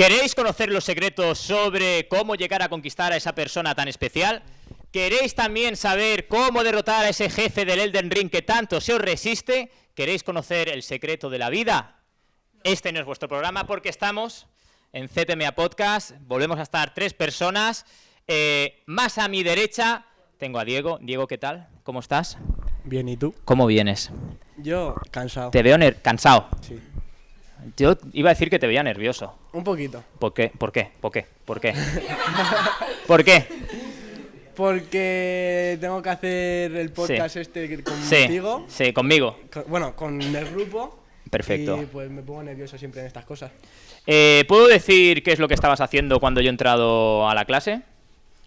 ¿Queréis conocer los secretos sobre cómo llegar a conquistar a esa persona tan especial? ¿Queréis también saber cómo derrotar a ese jefe del Elden Ring que tanto se os resiste? ¿Queréis conocer el secreto de la vida? Este no es vuestro programa porque estamos en CTMA Podcast. Volvemos a estar 3 personas. Más a mi derecha tengo a Diego. Diego, ¿qué tal? ¿Cómo estás? Bien, ¿y tú? ¿Cómo vienes? Yo, cansado. Te veo cansado. Sí. Yo iba a decir que te veía nervioso. Un poquito. ¿Por qué? ¿Por qué? ¿Por qué? ¿Por qué? ¿Por qué? Porque tengo que hacer el podcast contigo. Sí, conmigo. Con el grupo. Perfecto. Y pues me pongo nervioso siempre en estas cosas. ¿Puedo decir qué es lo que estabas haciendo cuando yo he entrado a la clase?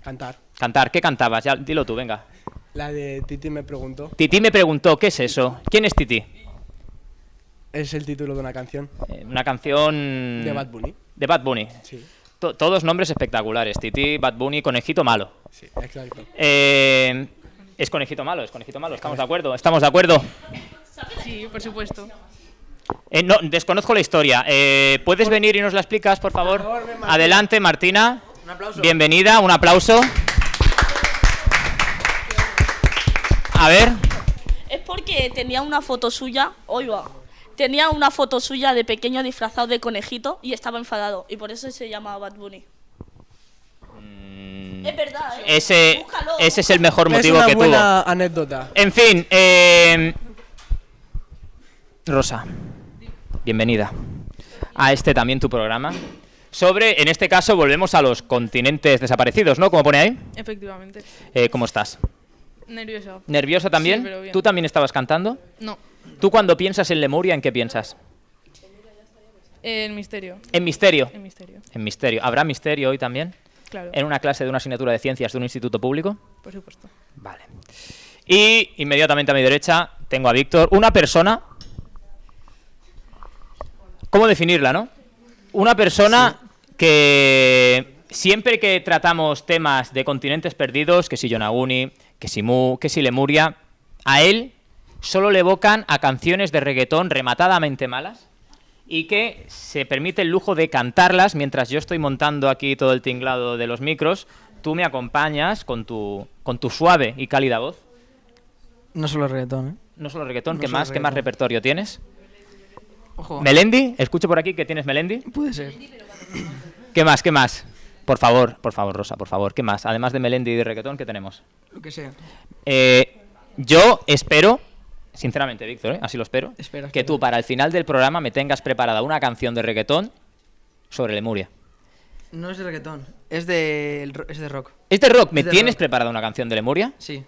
Cantar. Cantar. ¿Qué cantabas? Ya, dilo tú, venga. La de Titi me preguntó. Titi me preguntó, ¿qué es eso? ¿Quién es Titi? Es el título de una canción. Una canción... De Bad Bunny. De Bad Bunny. Sí. Todos nombres espectaculares. Titi, Bad Bunny, Conejito Malo. Sí, exacto. Es Conejito Malo, ¿estamos de acuerdo? ¿Estamos de acuerdo? Sí, por supuesto. No, desconozco la historia. ¿Puedes venir y nos la explicas, por favor? Adelante, Martina. Un aplauso. Bienvenida, un aplauso. A ver. Es porque tenía una foto suya, tenía una foto suya de pequeño disfrazado de conejito y estaba enfadado. Y por eso se llama Bad Bunny. Es verdad, Búscalo. Ese es el mejor motivo es que una buena tuvo. anécdota. En fin, Rosa, bienvenida a este también tu programa. En este caso, volvemos a los continentes desaparecidos, ¿no? Como pone ahí. Efectivamente. ¿Cómo estás? Nerviosa. ¿Nerviosa también? Sí, pero bien. ¿Tú también estabas cantando? No. ¿Tú cuando piensas en Lemuria, en qué piensas? En misterio. En misterio. En misterio. En misterio. ¿Habrá misterio hoy también? Claro. ¿En una clase de una asignatura de ciencias de un instituto público? Por supuesto. Vale. Y inmediatamente a mi derecha tengo a Víctor, una persona... ¿Cómo definirla, no? Una persona que siempre que tratamos temas de continentes perdidos, que si Yonaguni, que si Mu, que si Lemuria, a él solo le evocan a canciones de reggaetón rematadamente malas y que se permite el lujo de cantarlas mientras yo estoy montando aquí todo el tinglado de los micros. Tú me acompañas con tu suave y cálida voz. No solo reggaetón, ¿eh? No solo reggaetón, No ¿qué solo más? ¿Qué más reggaetón. repertorio tienes? Ojo. ¿Melendi? Escucho por aquí que tienes Melendi. Puede ser. ¿Qué más? ¿Qué más? Por favor, Rosa, por favor. ¿Qué más? Además de Melendi y de reggaetón, ¿qué tenemos? Lo que sea. Yo espero, sinceramente, Víctor, así lo espero, Espera. que tú para el final del programa me tengas preparada una canción de reggaetón sobre Lemuria. No es de reggaetón, es de rock. ¿Es de rock? ¿Me Es de tienes rock. preparada una canción de Lemuria? Sí.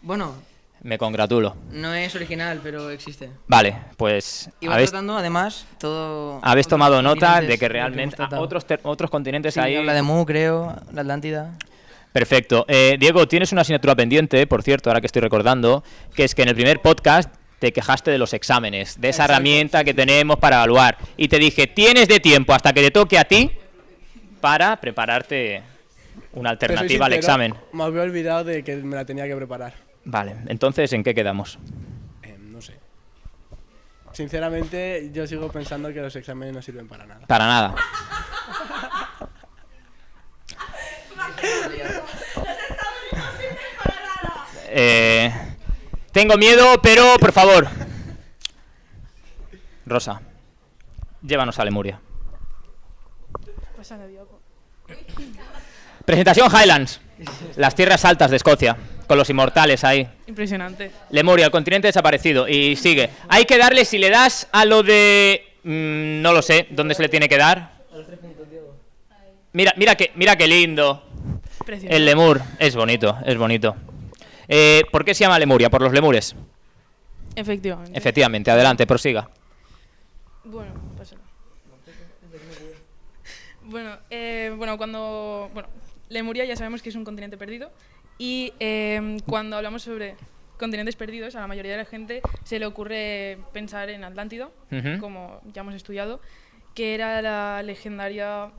Bueno, Me congratulo. no es original, pero existe. Vale, pues Y va tratando, además, todo... habéis otros tomado nota continentes de que hemos realmente tratado. otros continentes Sí, ahí... habla de Mu, creo, la Atlántida... Perfecto. Diego, tienes una asignatura pendiente, por cierto, ahora que estoy recordando, que es que en el primer podcast te quejaste de los exámenes, de esa herramienta que tenemos para evaluar. Y te dije, tienes de tiempo hasta que te toque a ti para prepararte una alternativa al examen. Me había olvidado de que me la tenía que preparar. Vale, entonces, ¿en qué quedamos? No sé. Sinceramente, yo sigo pensando que los exámenes no sirven para nada. Para nada. Tengo miedo, pero por favor. Rosa, llévanos a Lemuria. Pues a Diego. Presentación Highlands, las tierras altas de Escocia, con los inmortales ahí. Impresionante. Lemuria, el continente desaparecido. Y sigue. Hay que darle, si le das a lo de... no lo sé, ¿dónde se le tiene que dar? Mira qué lindo. Precioso. El lemur, es bonito, es bonito. ¿Por qué se llama Lemuria? ¿Por los lemures? Efectivamente. Efectivamente, adelante, prosiga. Bueno, pásalo. Bueno, Lemuria ya sabemos que es un continente perdido y cuando hablamos sobre continentes perdidos, a la mayoría de la gente se le ocurre pensar en Atlántida, Ujú. como ya hemos estudiado, que era el legendario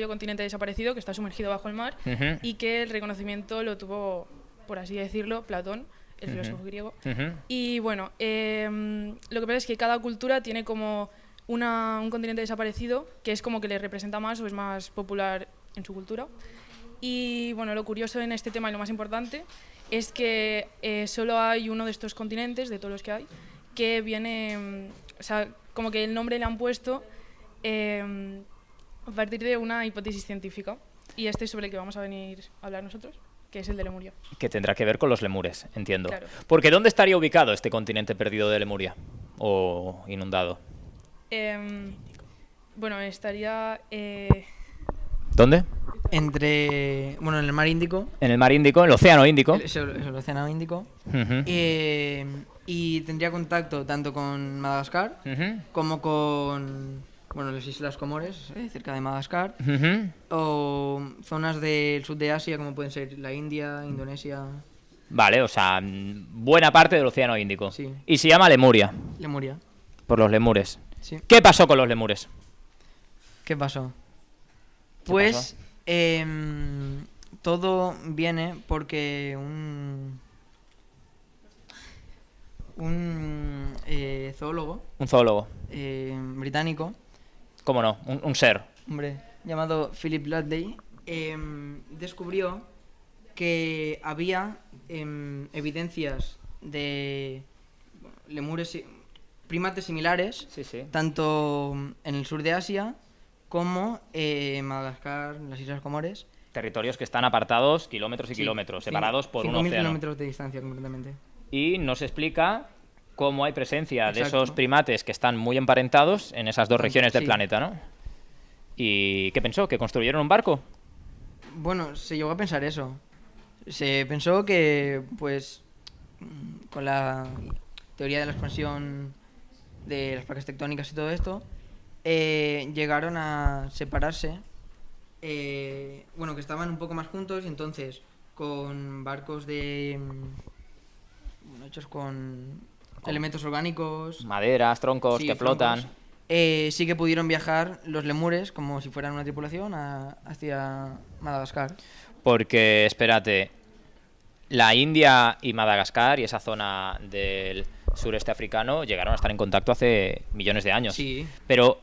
continente desaparecido que está sumergido bajo el mar Ujú. y que el reconocimiento lo tuvo, por así decirlo, Platón, el filósofo griego. Ujú. Y bueno, lo que pasa es que cada cultura tiene como un continente desaparecido que es como que le representa más o es más popular en su cultura. Y bueno, lo curioso en este tema y lo más importante es que solo hay uno de estos continentes, de todos los que hay, que viene, o sea, como que el nombre le han puesto a partir de una hipótesis científica. Y este es sobre el que vamos a venir a hablar nosotros, que es el de Lemuria. Que tendrá que ver con los lemures, entiendo. Claro. Porque ¿dónde estaría ubicado este continente perdido de Lemuria? ¿O inundado? Bueno, estaría... ¿Dónde? Bueno, en el mar Índico. En el mar Índico, en el océano Índico. Es el océano Índico. Ujú. Y tendría contacto tanto con Madagascar Ujú. como con las Islas Comores, cerca de Madagascar, Ujú. o zonas del sur de Asia como pueden ser la India, Indonesia, Vale, o sea, buena parte del océano Índico. Sí. Y se llama Lemuria, Lemuria. por los lemures. Sí. ¿Qué pasó con los lemures? ¿Qué pasó? ¿Qué Pues todo viene porque un zoólogo Un zoólogo. británico, ¿Cómo no? Un ser. hombre, llamado Philip Lutley, descubrió que había evidencias de lemures, primates similares, Sí, sí. tanto en el sur de Asia como Madagascar, las Islas Comores. Territorios que están apartados kilómetros y Sí, kilómetros, sí, separados por un 5.000 océano. kilómetros de distancia, concretamente. Y nos explica cómo hay presencia de Exacto. esos primates que están muy emparentados en esas dos regiones del sí. planeta, ¿no? ¿Y qué pensó? ¿Que construyeron un barco? Bueno, se llegó a pensar eso. Se pensó que, pues, con la teoría de la expansión de las placas tectónicas y todo esto, llegaron a separarse. Bueno, que estaban un poco más juntos y entonces con barcos hechos con elementos orgánicos, Maderas, troncos sí, que flotan. troncos, sí que pudieron viajar los lemures como si fueran una tripulación hacia Madagascar. Porque, espérate, la India y Madagascar y esa zona del sureste africano llegaron a estar en contacto hace millones de años. Sí. Pero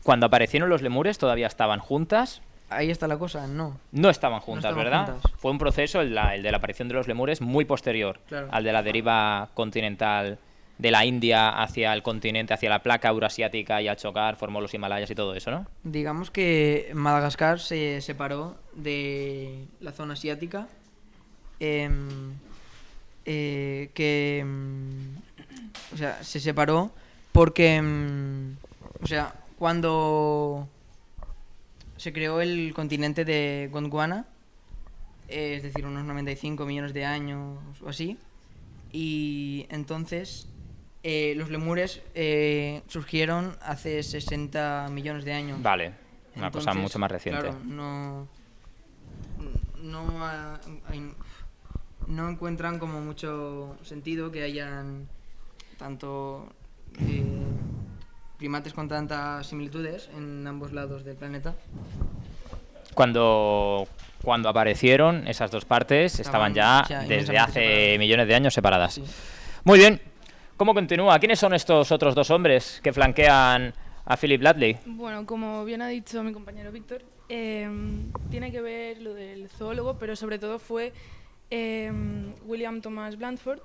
cuando aparecieron los lemures todavía estaban juntas. Ahí está la cosa, no. No estaban juntas, estaban ¿verdad? juntas. Fue un proceso, el de la aparición de los lemures, muy posterior Claro. al de la deriva continental de la India hacia el continente, hacia la placa euroasiática, y al chocar formó los Himalayas y todo eso, ¿no? Digamos que Madagascar se separó de la zona asiática, o sea, se separó porque, o sea, cuando se creó el continente de Gondwana, es decir, unos 95 millones de años o así, y entonces los lemures surgieron hace 60 millones de años. Vale, una cosa Entonces, mucho más reciente. Claro, no encuentran como mucho sentido que hayan tanto primates con tantas similitudes en ambos lados del planeta. Cuando aparecieron esas dos partes estaban ya desde inmensamente hace separadas. millones de años separadas. Sí. Muy bien. ¿Cómo continúa? ¿Quiénes son estos otros dos hombres que flanquean a Philip Lutley? Bueno, como bien ha dicho mi compañero Víctor, tiene que ver lo del zoólogo, pero sobre todo fue William Thomas Blandford,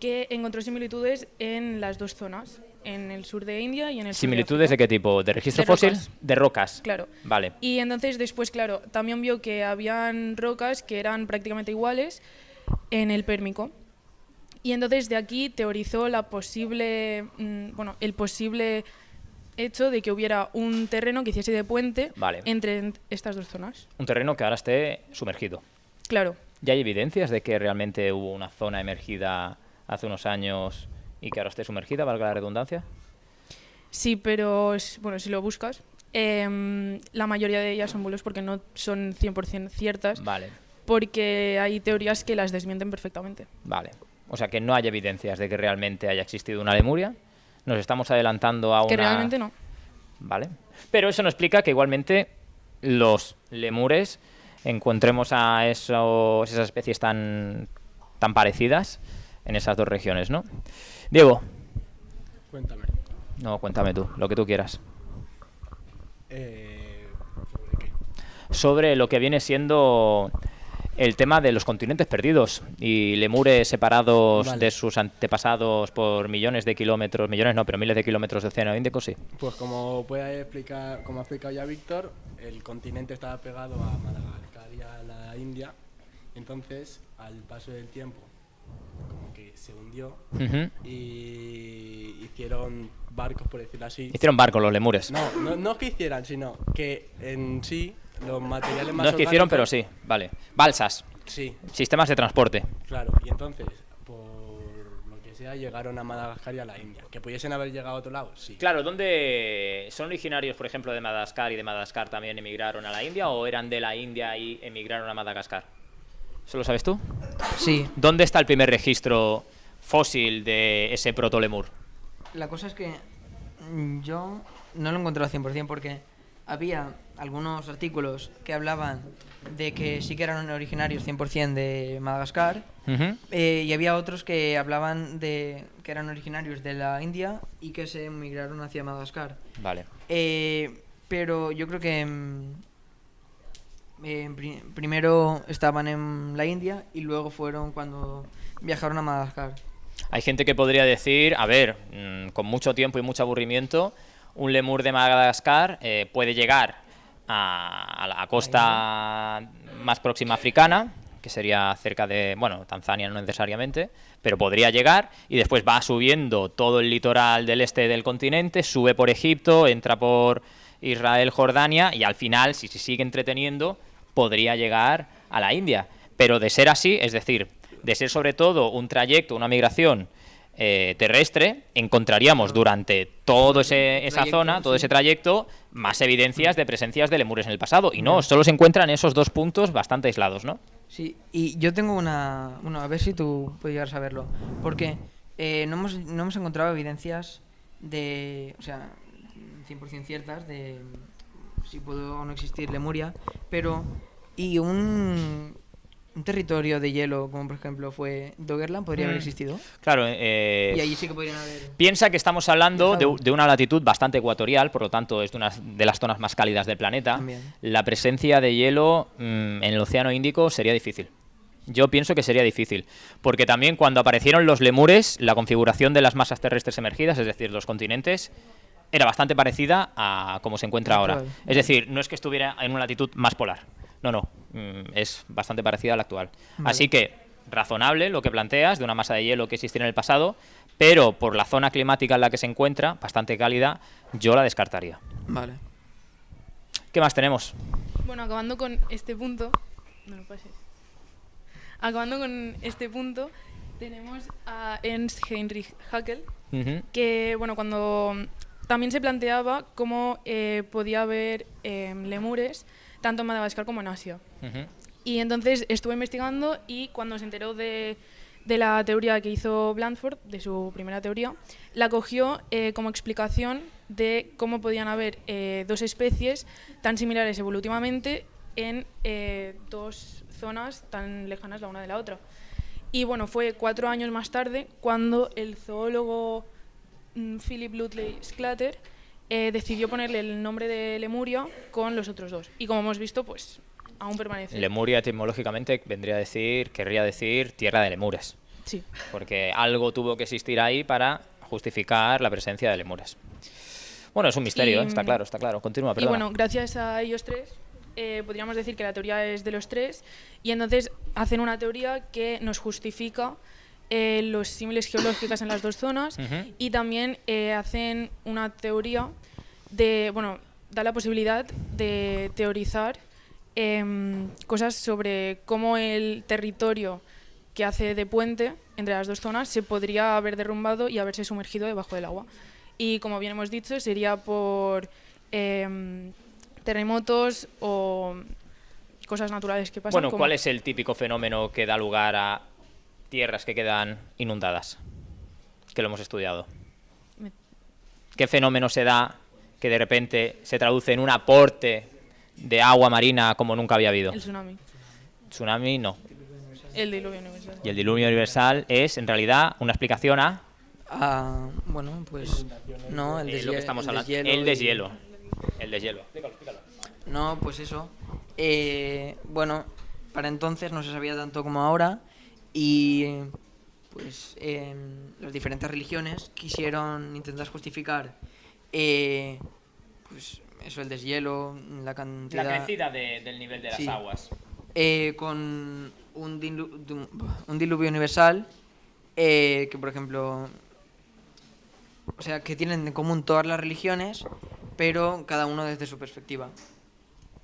que encontró similitudes en las dos zonas, en el sur de India y en el sur ¿Similitudes de África. qué tipo? ¿De registro De fósil? rocas. De rocas. Claro. Vale. Y entonces después, claro, también vio que habían rocas que eran prácticamente iguales en el Pérmico. Y entonces de aquí teorizó la posible, el posible hecho de que hubiera un terreno que hiciese de puente Vale. entre estas dos zonas. Un terreno que ahora esté sumergido. Claro. ¿Ya hay evidencias de que realmente hubo una zona emergida hace unos años y que ahora esté sumergida, valga la redundancia? Sí, pero bueno, si lo buscas, la mayoría de ellas son bulos porque no son 100% ciertas, Vale, porque hay teorías que las desmienten perfectamente. vale. O sea que no hay evidencias de que realmente haya existido una Lemuria. Nos estamos adelantando a Que una... realmente no. Vale. Pero eso no explica que igualmente los lemures encontremos a esas especies tan parecidas en esas dos regiones, ¿no? Diego, Cuéntame. No, cuéntame tú, lo que tú quieras. ¿Sobre qué? Sobre lo que viene siendo el tema de los continentes perdidos y lemures separados Vale. de sus antepasados por millones de kilómetros, millones no, pero miles de kilómetros de océano Índico, sí. Pues como como ha explicado ya Víctor, el continente estaba pegado a Madagascar y a la India. Entonces, al paso del tiempo, como que se hundió Ujú. y hicieron barcos, por decirlo así. Hicieron barcos los lemures. No es que hicieran, sino que en sí los materiales más No es que hicieron, pero orgánicos- sí, vale. Balsas, Sí, sistemas de transporte. claro. Y entonces, por lo que sea, llegaron a Madagascar y a la India. ¿Que pudiesen haber llegado a otro lado? Sí. Claro, ¿dónde son originarios, por ejemplo, de Madagascar y de Madagascar también emigraron a la India o eran de la India y emigraron a Madagascar? ¿Eso lo sabes tú? Sí, ¿Dónde está el primer registro fósil de ese protolemur? la cosa es que yo no lo encontré al 100% porque había algunos artículos que hablaban de que sí que eran originarios 100% de Madagascar Ujú. y había otros que hablaban de que eran originarios de la India y que se migraron hacia Madagascar. Vale. Pero yo creo que primero estaban en la India y luego fueron cuando viajaron a Madagascar. Hay gente que podría decir, a ver, con mucho tiempo y mucho aburrimiento, un lemur de Madagascar puede llegar a la costa más próxima africana, que sería cerca de, bueno, Tanzania no necesariamente, pero podría llegar y después va subiendo todo el litoral del este del continente, sube por Egipto, entra por Israel, Jordania y al final, si se sigue entreteniendo, podría llegar a la India. Pero de ser así, es decir, de ser sobre todo un trayecto, una migración terrestre, encontraríamos durante toda esa zona, todo ese trayecto, más evidencias de presencias de lemures en el pasado. Y no, solo se encuentran esos dos puntos bastante aislados, ¿no? Sí, y yo tengo bueno, a ver si tú puedes llegar a saberlo, porque no hemos encontrado evidencias de, o sea, 100% ciertas de si puede o no existir Lemuria, pero y un territorio de hielo, como por ejemplo fue Doggerland, podría haber existido. Claro, Y allí sí que podrían haber... piensa que estamos hablando Viajado. de una latitud bastante ecuatorial, por lo tanto es de una de las zonas más cálidas del planeta. También. La presencia de hielo en el Océano Índico sería difícil. Yo pienso que sería difícil, porque también cuando aparecieron los lemures, la configuración de las masas terrestres emergidas, es decir, los continentes, era bastante parecida a como se encuentra ahora. Actual. Es decir, no es que estuviera en una latitud más polar. No, es bastante parecida a la actual. Vale. Así que, razonable lo que planteas, de una masa de hielo que existiera en el pasado, pero por la zona climática en la que se encuentra, bastante cálida, yo la descartaría. Vale. ¿Qué más tenemos? Bueno, acabando con este punto. No lo pases. Acabando con este punto, tenemos a Ernst Heinrich Haeckel, Ujú. que, bueno, cuando también se planteaba cómo podía haber lemures tanto en Madagascar como en Asia. Ujú. Y entonces estuve investigando y cuando se enteró de la teoría que hizo Blandford, de su primera teoría, la cogió como explicación de cómo podían haber dos especies tan similares evolutivamente en dos zonas tan lejanas la una de la otra. Y bueno, fue 4 años más tarde cuando el zoólogo Philip Lutley Sclater decidió ponerle el nombre de Lemuria con los otros dos. Y como hemos visto, pues aún permanece. Lemuria etimológicamente querría decir tierra de lemures, Sí. porque algo tuvo que existir ahí para justificar la presencia de lemures. Bueno, es un misterio, Y, está claro. Continúa, Y perdona. bueno, gracias a ellos tres, podríamos decir que la teoría es de los tres, y entonces hacen una teoría que nos justifica los símiles geológicos en las dos zonas, Ujú. y también hacen una teoría de, bueno, da la posibilidad de teorizar cosas sobre cómo el territorio que hace de puente entre las dos zonas se podría haber derrumbado y haberse sumergido debajo del agua. Y como bien hemos dicho, sería por terremotos o cosas naturales que pasan. Bueno, como- ¿cuál es el típico fenómeno que da lugar a tierras que quedan inundadas? Que lo hemos estudiado. Me- ¿Qué fenómeno se da que de repente se traduce en un aporte de agua marina como nunca había habido? El tsunami, Tsunami no. el diluvio universal. Y el diluvio universal es, en realidad, una explicación a bueno, pues no, el lo que estamos hablando. deshielo El y- deshielo. El deshielo. Explícalo. No, pues eso. Bueno, para entonces no se sabía tanto como ahora y pues las diferentes religiones quisieron intentar justificar pues eso, el deshielo, la cantidad... La crecida del nivel de las Sí. aguas. Con un diluvio universal que, por ejemplo, o sea, que tienen en común todas las religiones, pero cada uno desde su perspectiva.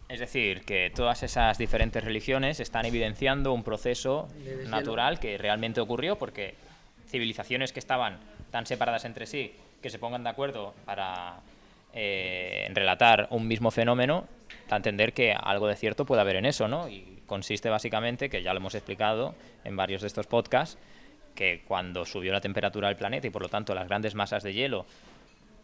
Es decir, que todas esas diferentes religiones están evidenciando un proceso De deshielo. natural que realmente ocurrió porque civilizaciones que estaban tan separadas entre sí, que se pongan de acuerdo para relatar un mismo fenómeno, da a entender que algo de cierto puede haber en eso, ¿no? Y consiste básicamente, que ya lo hemos explicado en varios de estos podcasts, que cuando subió la temperatura del planeta y por lo tanto las grandes masas de hielo,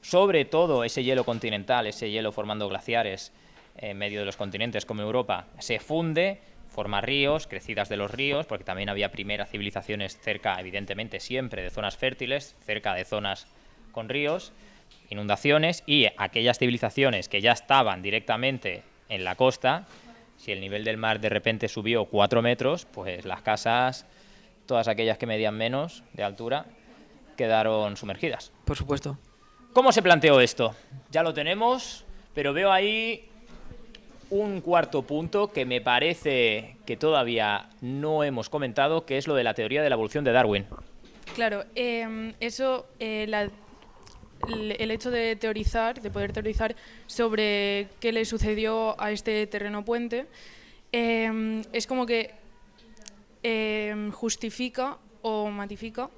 sobre todo ese hielo continental, ese hielo formando glaciares en medio de los continentes como Europa, se funde, forma ríos, crecidas de los ríos, porque también había primeras civilizaciones cerca, evidentemente siempre, de zonas fértiles, cerca de zonas con ríos, inundaciones, y aquellas civilizaciones que ya estaban directamente en la costa, si el nivel del mar de repente subió 4 metros, pues las casas, todas aquellas que medían menos de altura, quedaron sumergidas. Por supuesto. ¿Cómo se planteó esto? Ya lo tenemos, pero veo ahí un cuarto punto que me parece que todavía no hemos comentado, que es lo de la teoría de la evolución de Darwin. Claro, eso, el hecho de teorizar, de poder teorizar sobre qué le sucedió a este terreno puente, es como que justifica o matifica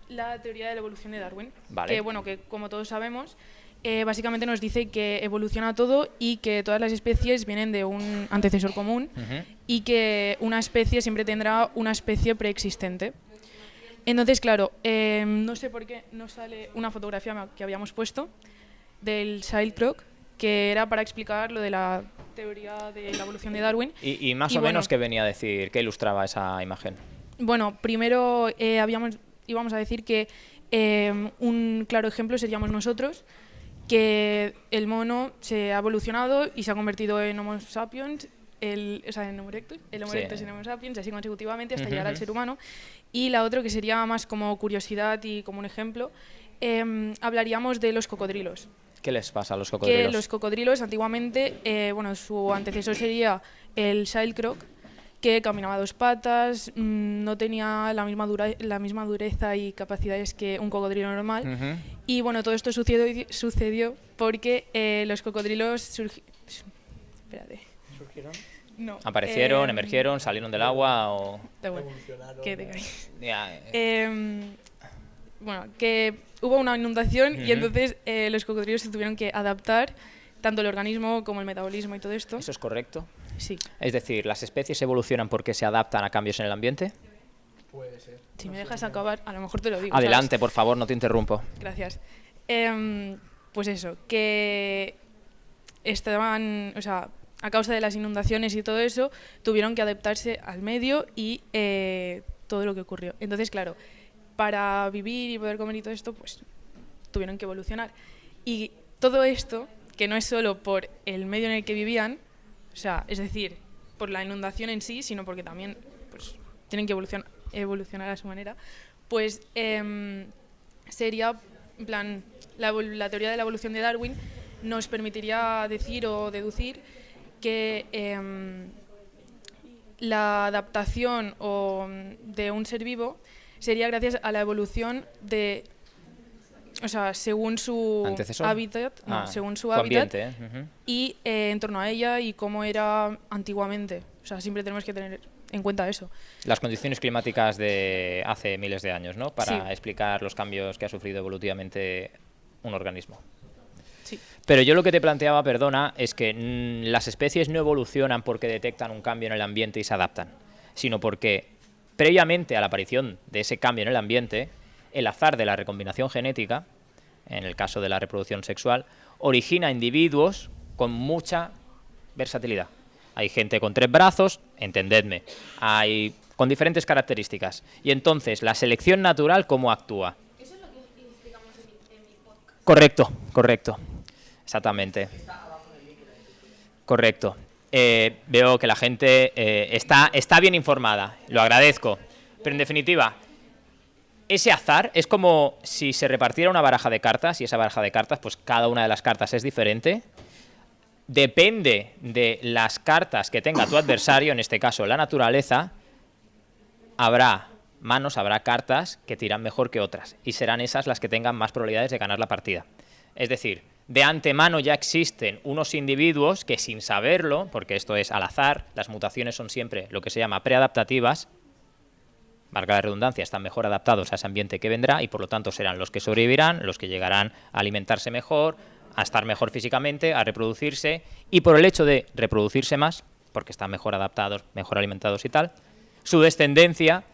la teoría de la evolución de Darwin. Vale. Que, bueno, que como todos sabemos, básicamente nos dice que evoluciona todo y que todas las especies vienen de un antecesor común y que una especie siempre tendrá una especie preexistente. Entonces, claro, no sé por qué no sale una fotografía que habíamos puesto del Shildrock, que era para explicar lo de la teoría de la evolución de Darwin. Y más Y o bueno, menos, ¿qué venía a decir? ¿Qué ilustraba esa imagen? Bueno, primero íbamos a decir que un claro ejemplo seríamos nosotros, que el mono se ha evolucionado y se ha convertido en Homo sapiens, en Homo erectus, el Homo Sí. erectus en Homo sapiens, así consecutivamente hasta Ujú, llegar al ujú. ser humano. Y la otra, que sería más como curiosidad y como un ejemplo, hablaríamos de los cocodrilos. ¿Qué les pasa a los Que cocodrilos? los cocodrilos antiguamente, bueno, su antecesor sería el Shildrock, que caminaba a 2 patas, no tenía la misma dureza y capacidades que un cocodrilo normal. Ujú. Y bueno, todo esto sucedió porque los cocodrilos espérate. ¿Surgieron? No. ¿Aparecieron, emergieron, salieron del agua o...? Da igual, Evolucionaron, que te ¿no? calles. Ya, Bueno, que hubo una inundación y Ujú. entonces los cocodrilos se tuvieron que adaptar, tanto el organismo como el metabolismo y todo esto. ¿eso es correcto? Sí. Es decir, ¿las especies evolucionan porque se adaptan a cambios en el ambiente? Puede ser. Si me dejas acabar, a lo mejor te lo digo. Adelante, por favor, no te interrumpo. Gracias. Pues eso, que estaban, o sea, a causa de las inundaciones y todo eso, tuvieron que adaptarse al medio y todo lo que ocurrió. Entonces, claro, para vivir y poder comer y todo esto, pues tuvieron que evolucionar. Y todo esto, que no es solo por el medio en el que vivían, o sea, es decir, por la inundación en sí, sino porque también pues, tienen que evolucionar a su manera, pues sería, en plan, la teoría de la evolución de Darwin nos permitiría decir o deducir que la adaptación de un ser vivo sería gracias a la evolución de, o sea, según su ¿Antecesor? hábitat, no, Ah, según su su hábitat ambiente, ¿eh? Ujú. y en torno a ella y cómo era antiguamente. O sea, siempre tenemos que tener en cuenta eso. Las condiciones climáticas de hace miles de años, ¿no? Para Sí. explicar los cambios que ha sufrido evolutivamente un organismo. Sí. Pero yo lo que te planteaba, perdona, es que las especies no evolucionan porque detectan un cambio en el ambiente y se adaptan, sino porque previamente a la aparición de ese cambio en el ambiente, el azar de la recombinación genética, en el caso de la reproducción sexual, origina individuos con mucha versatilidad. Hay gente con 3 brazos, entendedme, hay con diferentes características. Y entonces, ¿la selección natural cómo actúa? Eso es lo que decía Correcto, correcto. Exactamente. Correcto. Veo que la gente está bien informada, lo agradezco. Pero en definitiva, ese azar es como si se repartiera una baraja de cartas y esa baraja de cartas, pues cada una de las cartas es diferente. Depende de las cartas que tenga tu adversario, en este caso la naturaleza, habrá manos, habrá cartas que tiran mejor que otras y serán esas las que tengan más probabilidades de ganar la partida. Es decir, de antemano ya existen unos individuos que sin saberlo, porque esto es al azar, las mutaciones son siempre lo que se llama preadaptativas, valga la redundancia, están mejor adaptados a ese ambiente que vendrá y por lo tanto serán los que sobrevivirán, los que llegarán a alimentarse mejor, a estar mejor físicamente, a reproducirse y por el hecho de reproducirse más, porque están mejor adaptados, mejor alimentados y tal, su descendencia,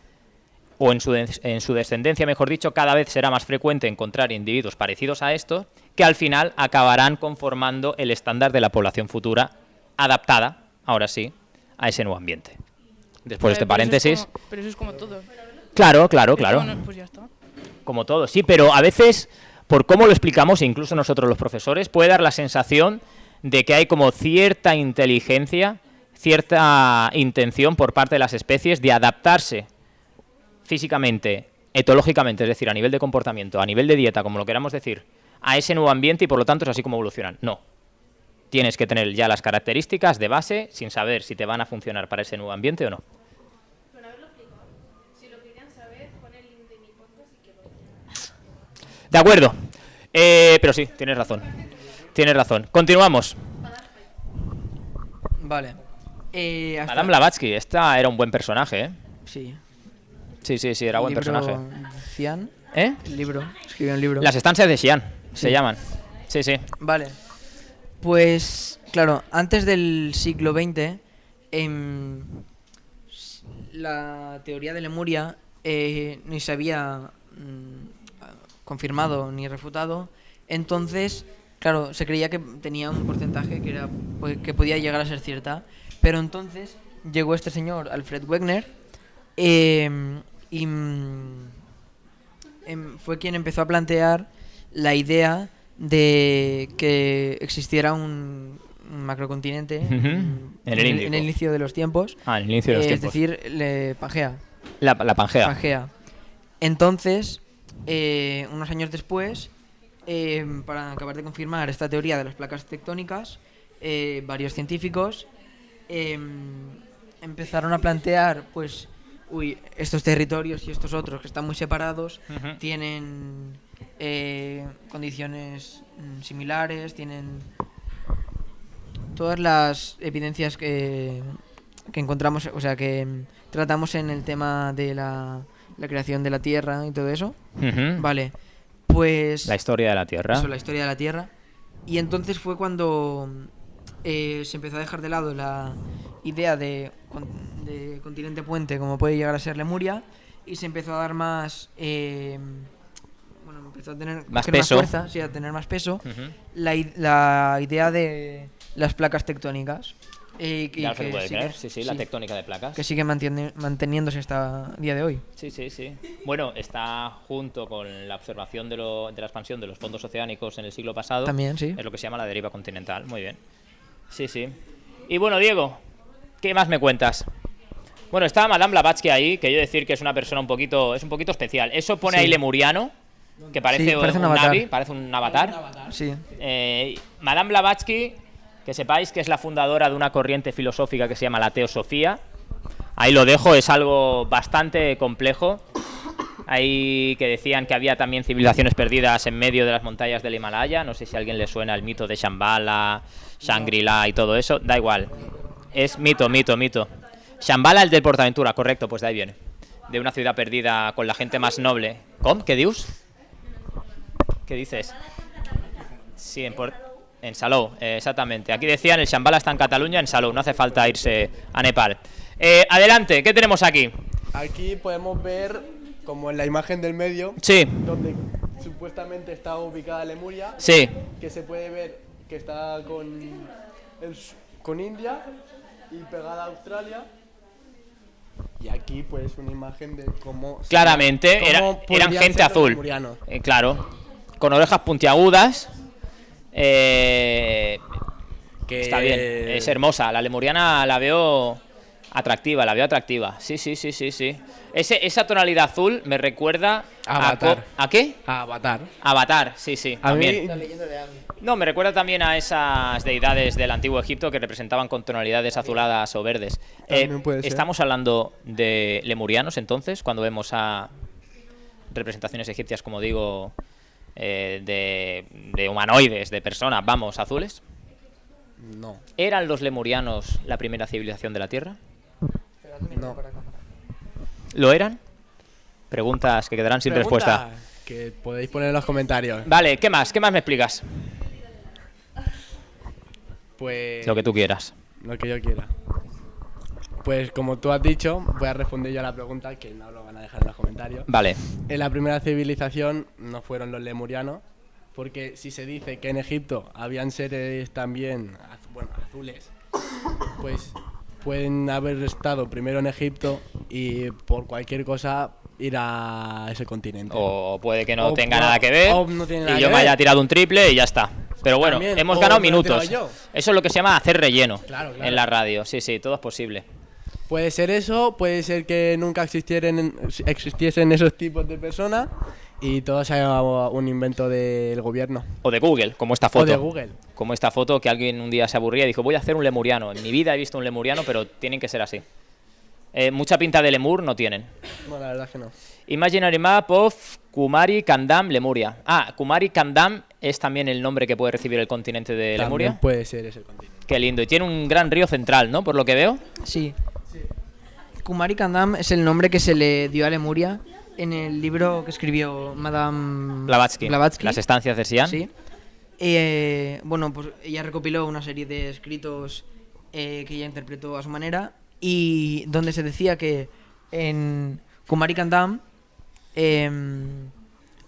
o en su descendencia, mejor dicho, cada vez será más frecuente encontrar individuos parecidos a estos que al final acabarán conformando el estándar de la población futura adaptada, ahora sí, a ese nuevo ambiente. Después de este paréntesis... Pero eso es como todo. Claro. Bueno, pues ya está. Como todo, sí, pero a veces, por cómo lo explicamos, e incluso nosotros los profesores, puede dar la sensación de que hay como cierta inteligencia, cierta intención por parte de las especies de adaptarse físicamente, etológicamente, es decir, a nivel de comportamiento, a nivel de dieta, como lo queramos decir, a ese nuevo ambiente y por lo tanto es así como evolucionan. No. Tienes que tener ya las características de base sin saber si te van a funcionar para ese nuevo ambiente o no. Pero haberlo explicado. Si lo querían saber, pon el link de mi podcast y que lo vean. De acuerdo. Pero sí, tienes razón. Tienes razón. Continuamos. Vale. Madame Blavatsky, esta era un buen personaje, ¿eh? Sí. Sí, era buen personaje. Cian. ¿Eh? Libro. Escribió un libro. Las estancias de Xi'an se Sí. llaman. Sí. Vale. Pues, claro, antes del siglo XX, la teoría de Lemuria ni se había confirmado ni refutado. Entonces, claro, se creía que tenía un porcentaje que podía llegar a ser cierta. Pero entonces llegó este señor, Alfred Wegener, y fue quien empezó a plantear la idea de que existiera un macrocontinente Ujú. En el Índico. en el inicio de los tiempos. En el inicio de los Es tiempos. decir, Pangea. La Pangea. Pangea. Entonces, unos años después, para acabar de confirmar esta teoría de las placas tectónicas, varios científicos empezaron a plantear, pues, estos territorios y estos otros que están muy separados Ujú. tienen condiciones similares, tienen todas las evidencias que encontramos, o sea, que tratamos en el tema de la creación de la Tierra y todo eso. Ujú. Vale, pues... La historia de la Tierra. Eso, la historia de la Tierra. Y entonces fue cuando se empezó a dejar de lado la idea de continente puente como puede llegar a ser Lemuria y se empezó a dar más... empezó a tener Más coger peso. fuerza, sí, a tener más peso Ujú. la idea de las placas tectónicas. Y De Alfred que Wegener, sigue- sí, la tectónica de placas. que sigue manteniéndose hasta el día de hoy. Sí. Bueno, está junto con la observación de la expansión de los fondos oceánicos en el siglo pasado. También, sí. Es lo que se llama la deriva continental. Muy bien. Sí. Y bueno, Diego, ¿qué más me cuentas? Bueno, está Madame Blavatsky ahí, que yo decir que es una persona un poquito especial. Eso pone Sí. ahí lemuriano, que parece, Sí, parece un un avatar. Navi, parece un avatar. Sí. Madame Blavatsky, que sepáis que es la fundadora de una corriente filosófica que se llama la teosofía. Ahí lo dejo, es algo bastante complejo. Ahí que decían que había también civilizaciones perdidas en medio de las montañas del Himalaya. No sé si a alguien le suena el mito de Shambhala, Shangri-La y todo eso. Da igual. Es mito. Shambhala, el del Portaventura, correcto, pues de ahí viene. De una ciudad perdida con la gente más noble. ¿Cómo? ¿Qué dius? ¿Qué dices? Sí, en Salou, exactamente. Aquí decían, el Shambhala está en Cataluña, en Salou. No hace falta irse a Nepal. Adelante, ¿qué tenemos aquí? Aquí podemos ver, como en la imagen del medio, Sí, donde supuestamente está ubicada Lemuria, sí. que se puede ver que está con India y pegada a Australia. Y aquí pues una imagen de cómo... Claramente, cómo eran podrían gente ser los azul. lemurianos. Claro. con orejas puntiagudas. Que Está bien, es hermosa. La lemuriana la veo atractiva. Sí. Esa tonalidad azul me recuerda Avatar. ¿A qué? A Avatar. Avatar, sí, A también. mí, No, me recuerda también a esas deidades del antiguo Egipto que representaban con tonalidades azuladas o verdes. También puede ser. ¿Estamos hablando de lemurianos entonces, cuando vemos a representaciones egipcias, como digo, de humanoides, de personas, vamos, azules? no. ¿Eran los lemurianos la primera civilización de la Tierra? No. ¿Lo eran? Preguntas que quedarán sin Pregunta respuesta. que podéis poner en los comentarios. Vale, ¿qué más? ¿Qué más me explicas? Pues Lo que tú quieras. lo que yo quiera. Pues como tú has dicho, voy a responder yo a la pregunta que no lo van a dejar en los comentarios. Vale. En la primera civilización no fueron los lemurianos, porque si se dice que en Egipto habían seres también azules, pues pueden haber estado primero en Egipto y por cualquier cosa ir a ese continente. O puede que no O tenga no- nada que ver o no tiene nada y yo que me ver. haya tirado un triple y ya está. Pero bueno, También, hemos o ganado me lo he tirado minutos. yo. Eso es lo que se llama hacer relleno Claro. en la radio. Sí, todo es posible. Puede ser eso, puede ser que nunca existiesen esos tipos de personas y todo sea un invento del gobierno. O de Google, como esta foto. O de Google. Como esta foto que alguien un día se aburría y dijo, voy a hacer un lemuriano. En mi vida he visto un lemuriano, pero tienen que ser así. Mucha pinta de lemur no tienen. No, la verdad es que no. Imaginary Map of Kumari Kandam, Lemuria. Kumari Kandam es también el nombre que puede recibir el continente de Lemuria. También puede ser ese continente. Qué lindo. Y tiene un gran río central, ¿no? Por lo que veo. Sí. Kumari Kandam es el nombre que se le dio a Lemuria en el libro que escribió Madame Blavatsky. Blavatsky. Las estancias de Xi'an. Sí. Bueno, pues ella recopiló una serie de escritos que ella interpretó a su manera y donde se decía que en Kumari Kandam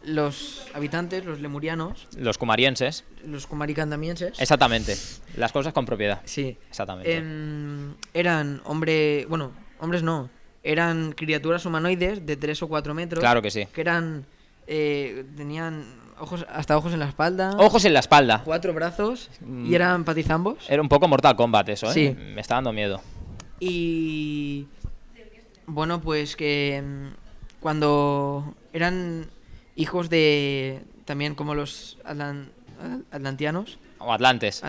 los habitantes, los lemurianos, Los kumarienses. los Kumari Kandamienses, Exactamente. Las cosas con propiedad. sí, Exactamente. eran hombres no, eran criaturas humanoides de 3 o 4 metros. Claro que sí. Que eran, tenían hasta ojos en la espalda. Ojos en la espalda. 4 brazos y eran patizambos. Era un poco Mortal Kombat eso, ¿eh? Sí. Me está dando miedo. Y bueno, pues que cuando eran hijos de también como los atlantianos, O Atlantes.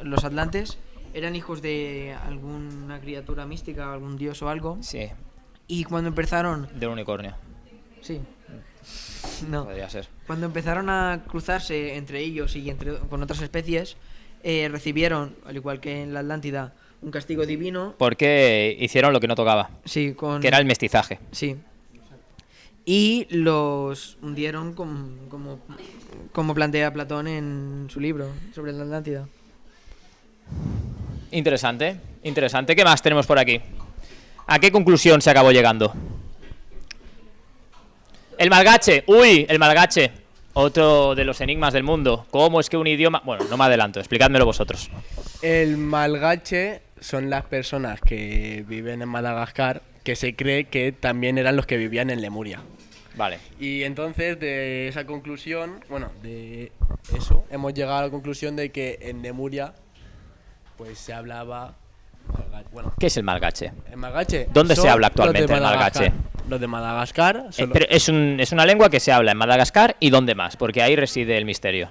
los atlantes eran hijos de alguna criatura mística, algún dios o algo. Sí. Y cuando empezaron, De un unicornio. sí, no, Podría ser. cuando empezaron a cruzarse entre ellos y con otras especies, recibieron, al igual que en la Atlántida, un castigo divino. Porque hicieron lo que no tocaba. Sí, Que era el mestizaje. Sí. Y los hundieron como plantea Platón en su libro sobre la Atlántida. Interesante. Interesante. ¿Qué más tenemos por aquí? ¿A qué conclusión se acabó llegando? El malgache. Uy, el malgache. Otro de los enigmas del mundo. ¿Cómo es que un idioma...? Bueno, no me adelanto. Explicádmelo vosotros. El malgache son las personas que viven en Madagascar que se cree que también eran los que vivían en Lemuria. Vale. Y entonces de esa conclusión, bueno, de eso, hemos llegado a la conclusión de que en Lemuria pues se hablaba... Bueno, ¿Qué es el malgache? el malgache... ¿Dónde son se habla actualmente los de el malgache? Madagascar. Los de Madagascar son los- Pero es una lengua que se habla en Madagascar y ¿dónde más? Porque ahí reside el misterio.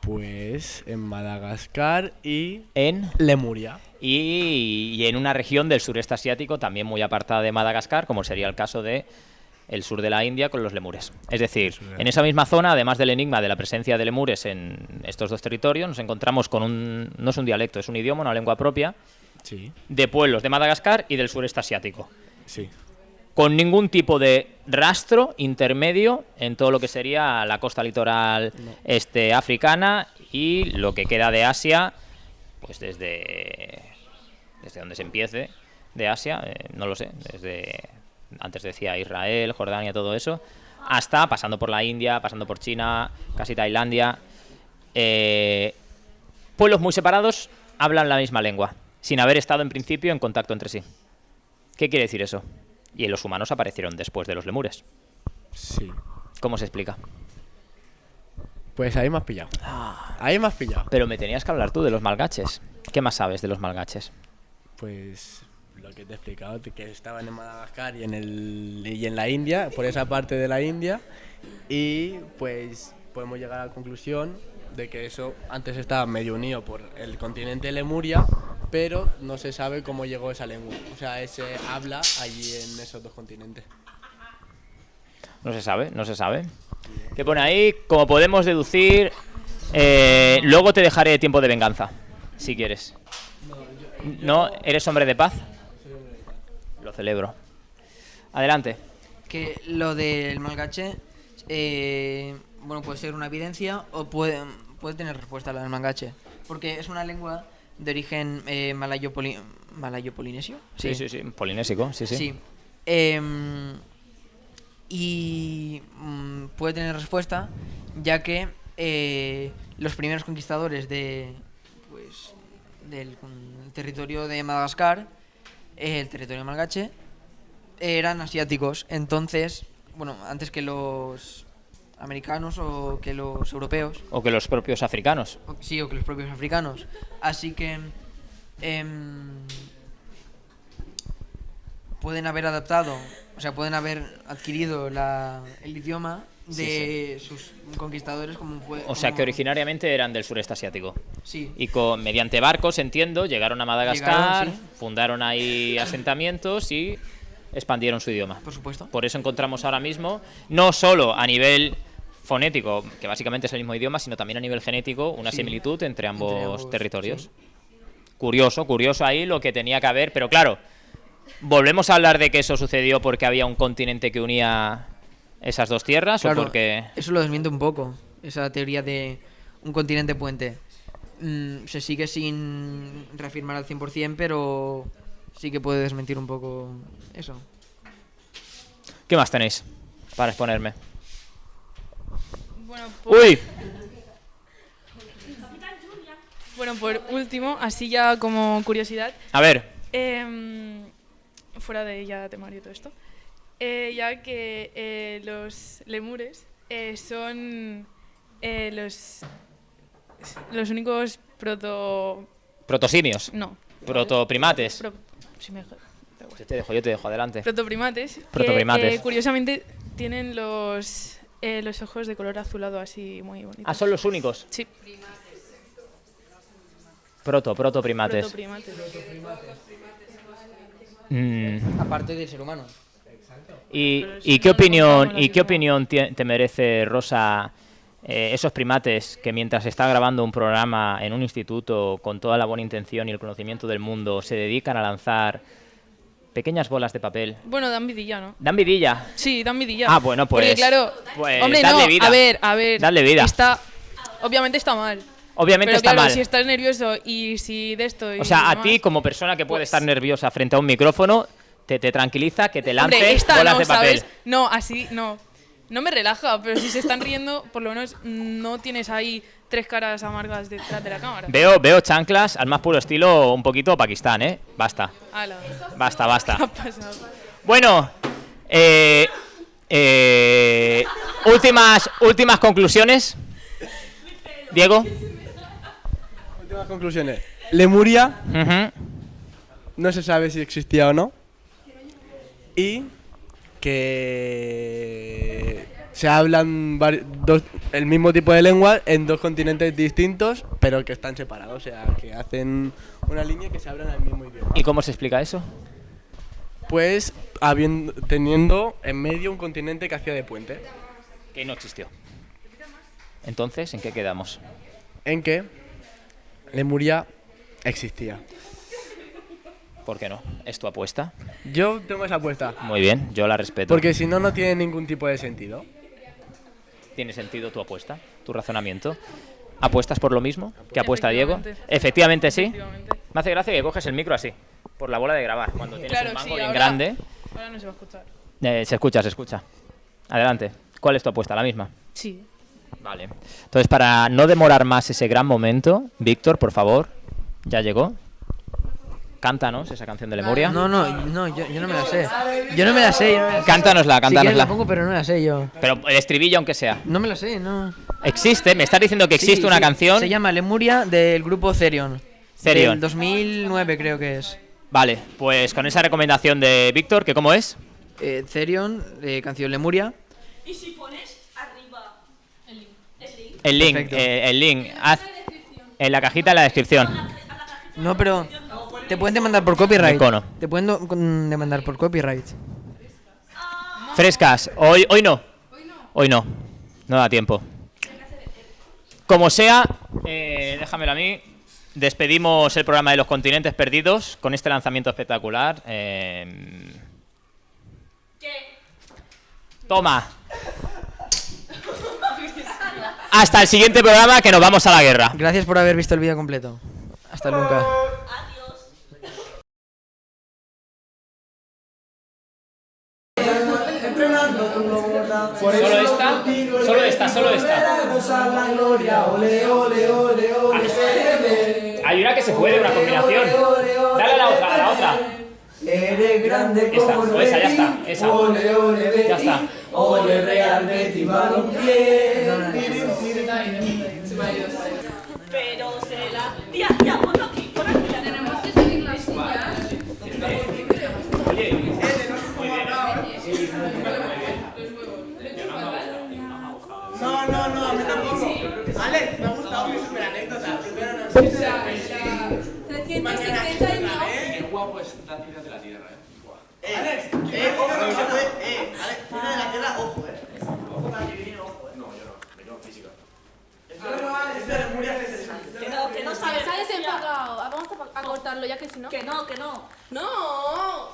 Pues en Madagascar y En... Lemuria. Y en una región del sureste asiático también muy apartada de Madagascar, como sería el caso de el sur de la India con los lemures. Es decir, en esa misma zona, además del enigma de la presencia de lemures en estos dos territorios, nos encontramos con no es un dialecto, es un idioma, una lengua propia, Sí, de pueblos de Madagascar y del sureste asiático, sí. con ningún tipo de rastro intermedio en todo lo que sería la costa litoral africana y lo que queda de Asia, pues desde donde se empiece de Asia, no lo sé, desde antes decía Israel, Jordania, todo eso, hasta pasando por la India, pasando por China, casi Tailandia. Pueblos muy separados hablan la misma lengua, sin haber estado en principio en contacto entre sí. ¿Qué quiere decir eso? Y los humanos aparecieron después de los lemures. Sí. ¿Cómo se explica? Pues ahí me has pillado. Ahí me has pillado. Pero me tenías que hablar tú de los malgaches. ¿Qué más sabes de los malgaches? Pues lo que te he explicado, que estaban en Madagascar y en la India, por esa parte de la India, y pues podemos llegar a la conclusión de que eso antes estaba medio unido por el continente Lemuria, pero no se sabe cómo llegó esa lengua. O sea, ese habla allí en esos dos continentes. No se sabe, no se sabe. ¿Qué pone ahí? Como podemos deducir, luego te dejaré tiempo de venganza, si quieres. ¿No? ¿Eres hombre de paz? Lo celebro. Adelante. Que lo del malgache, bueno, puede ser una evidencia o puede tener respuesta lo del malgache. Porque es una lengua de origen malayo-polinesio. Sí, polinésico, sí. Sí. Y puede tener respuesta, ya que los primeros conquistadores del territorio de Madagascar, el territorio malgache, eran asiáticos. Entonces, bueno, antes que los americanos o que los europeos. O que los propios africanos. Sí, o que los propios africanos. Así que pueden haber adaptado, o sea, pueden haber adquirido el idioma de sus conquistadores como fue. O sea, que originariamente eran del sureste asiático. Sí. Y mediante barcos, entiendo, llegaron a Madagascar, Sí. fundaron ahí asentamientos y expandieron su idioma. Por supuesto. Por eso encontramos ahora mismo, no solo a nivel fonético, que básicamente es el mismo idioma, sino también a nivel genético, una Sí. similitud entre ambos territorios. sí. Curioso ahí lo que tenía que haber, pero claro, volvemos a hablar de que eso sucedió porque había un continente que unía esas dos tierras, Claro, o porque... eso lo desmiente un poco, esa teoría de un continente puente. Se sigue sin reafirmar al 100%, pero sí que puede desmentir un poco eso. ¿Qué más tenéis para exponerme? Bueno, ¡Uy! por último, así ya como curiosidad, A ver, fuera de ya temario y todo esto, ya que los lemures son los únicos protosimios, no. protoprimates. Si me dejo- da igual. Yo te dejo, adelante. Protoprimates. Protoprimates. Que, curiosamente tienen los ojos de color azulado así muy bonitos. Ah, son los únicos. Sí, Protoprimates. protoprimates. Aparte del ser humano. ¿Y qué opinión te merece, Rosa, esos primates que mientras está grabando un programa en un instituto con toda la buena intención y el conocimiento del mundo se dedican a lanzar pequeñas bolas de papel? Bueno, dan vidilla, ¿no? ¿Dan vidilla? Sí, dan vidilla. Ah, bueno, pues... Porque claro, pues hombre, dadle no, vida. a ver. Dadle vida. Obviamente está mal. Obviamente Pero está claro, mal. si estás nervioso y si de esto y O sea, a demás, ti, como persona que puede pues- estar nerviosa frente a un micrófono, te tranquiliza que te hombre, lance esta bolas no, de papel. ¿sabes? No, así no. No me relaja, pero si se están riendo, por lo menos no tienes ahí 3 caras amargas detrás de la cámara. Veo chanclas al más puro estilo un poquito Pakistán, ¿eh? Basta, Ala. basta. ¿Qué ha pasado? Bueno, últimas conclusiones. Diego. Últimas conclusiones. Lemuria Ujú. no se sabe si existía o no. Y que se hablan el mismo tipo de lengua en dos continentes distintos, pero que están separados. O sea, que hacen una línea que se hablan al mismo idioma. ¿Y cómo se explica eso? Pues teniendo en medio un continente que hacía de puente. Que no existió. Entonces, ¿en qué quedamos? En que Lemuria existía. ¿Por qué no? ¿Es tu apuesta? Yo tengo esa apuesta. Muy bien, yo la respeto. Porque si no, no tiene ningún tipo de sentido. ¿Tiene sentido tu apuesta? ¿Tu razonamiento? ¿Apuestas por lo mismo que apuesta Diego? Efectivamente. Efectivamente sí. Efectivamente. Me hace gracia que coges el micro así, por la bola de grabar. Cuando tienes Claro, un mango sí, bien ahora- grande, Ahora no se va a escuchar. se escucha. Adelante. ¿Cuál es tu apuesta? ¿La misma? Sí. Vale. Entonces, para no demorar más ese gran momento, Víctor, por favor, ya llegó. Cántanos esa canción de Lemuria. No, yo no me la sé. Yo no me la sé. Cántanosla, Si quieres cántanosla. la pongo, pero no me la sé yo. Pero el estribillo, aunque sea. No me la sé, no. Existe, me estás diciendo que existe Sí, una sí, canción. Se llama Lemuria del grupo Therion. Therion. Del 2009 creo que es. Vale, pues con esa recomendación de Víctor, ¿que cómo es? Therion, canción Lemuria. Y si pones arriba el link. Perfecto. El link. Haz en la cajita en la descripción. No, pero te pueden demandar por copyright. Icono. Te pueden demandar por copyright. Frescas. Hoy no. Hoy no. No da tiempo. Como sea, déjamelo a mí. Despedimos el programa de los continentes perdidos con este lanzamiento espectacular. Toma. Hasta el siguiente programa, que nos vamos a la guerra. Gracias por haber visto el vídeo completo. Hasta nunca. Adiós. Solo esta. Hay una que se puede, una combinación. Dale a la otra, Esta, o esa, ya está, esa. Ya está. Pero se la... Tía, ponlo aquí, pon aquí. Tenemos que seguir las sillas. No, a mí tampoco. Alex, me ha gustado mi super anécdota. Primero no sé. 360 años. Qué guapo es la ciudad de la Tierra, Alex, ojo que no se puede. Alex, fuera de la tierra, ojo, Ojo para que viene, ojo, No, yo no, me llevo física. No, Alex, de Lemuria es interesante. Que no sabes. Está desenfocado. Vamos a cortarlo ya que si no. Que no. No.